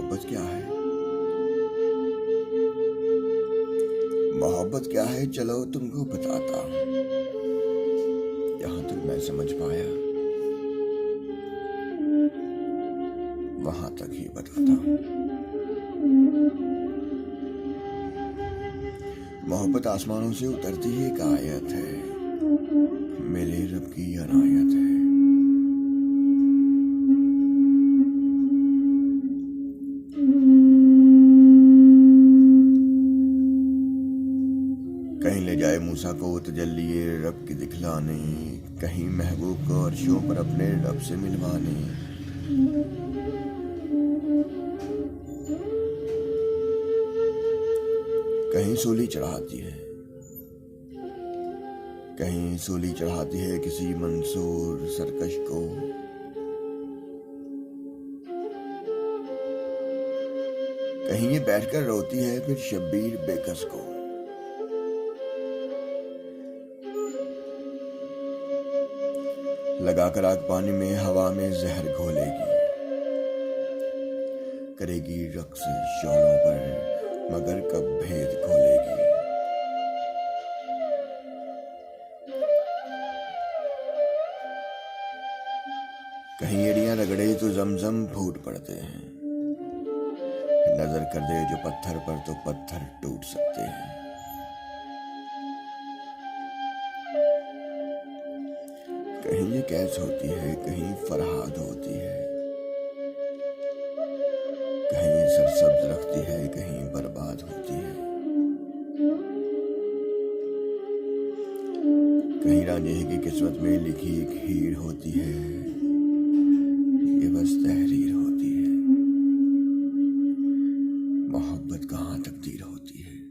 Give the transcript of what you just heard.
मोहब्बत क्या है? मोहब्बत क्या है चलो तुमको बताता हूँ। जहाँ तक मैं समझ पाया वहां तक ही बताता हूँ। मोहब्बत आसमानों से उतरती ही एक आयत है, मेरे रब की अनायत है। कहीं ले जाए मूसा को तजल्लिए रब की दिखलाने, कहीं महबूब को अर्शों पर अपने रब से मिलवाने। कहीं सूली चढ़ाती है, कहीं सूली चढ़ाती है किसी मंसूर सरकश को। कहीं ये बैठकर रोती है फिर शब्बीर बेकस को। लगाकर आग पानी में हवा में जहर घोलेगी, करेगी रक्स शौलों पर मगर कब भेद खोलेगी। कहीं एड़ियां रगड़े तो जमजम फूट पड़ते हैं, नजर कर दे जो पत्थर पर तो पत्थर टूट सकते हैं। कहीं ये कैच होती है, कहीं फरहाद होती है, कहीं सरसब्ज रखती है, कहीं बर्बाद होती है। कहीं रांझे की किस्मत में लिखी एक हीर होती है, ये बस तहरीर होती है। मोहब्बत कहाँ तकदीर होती है।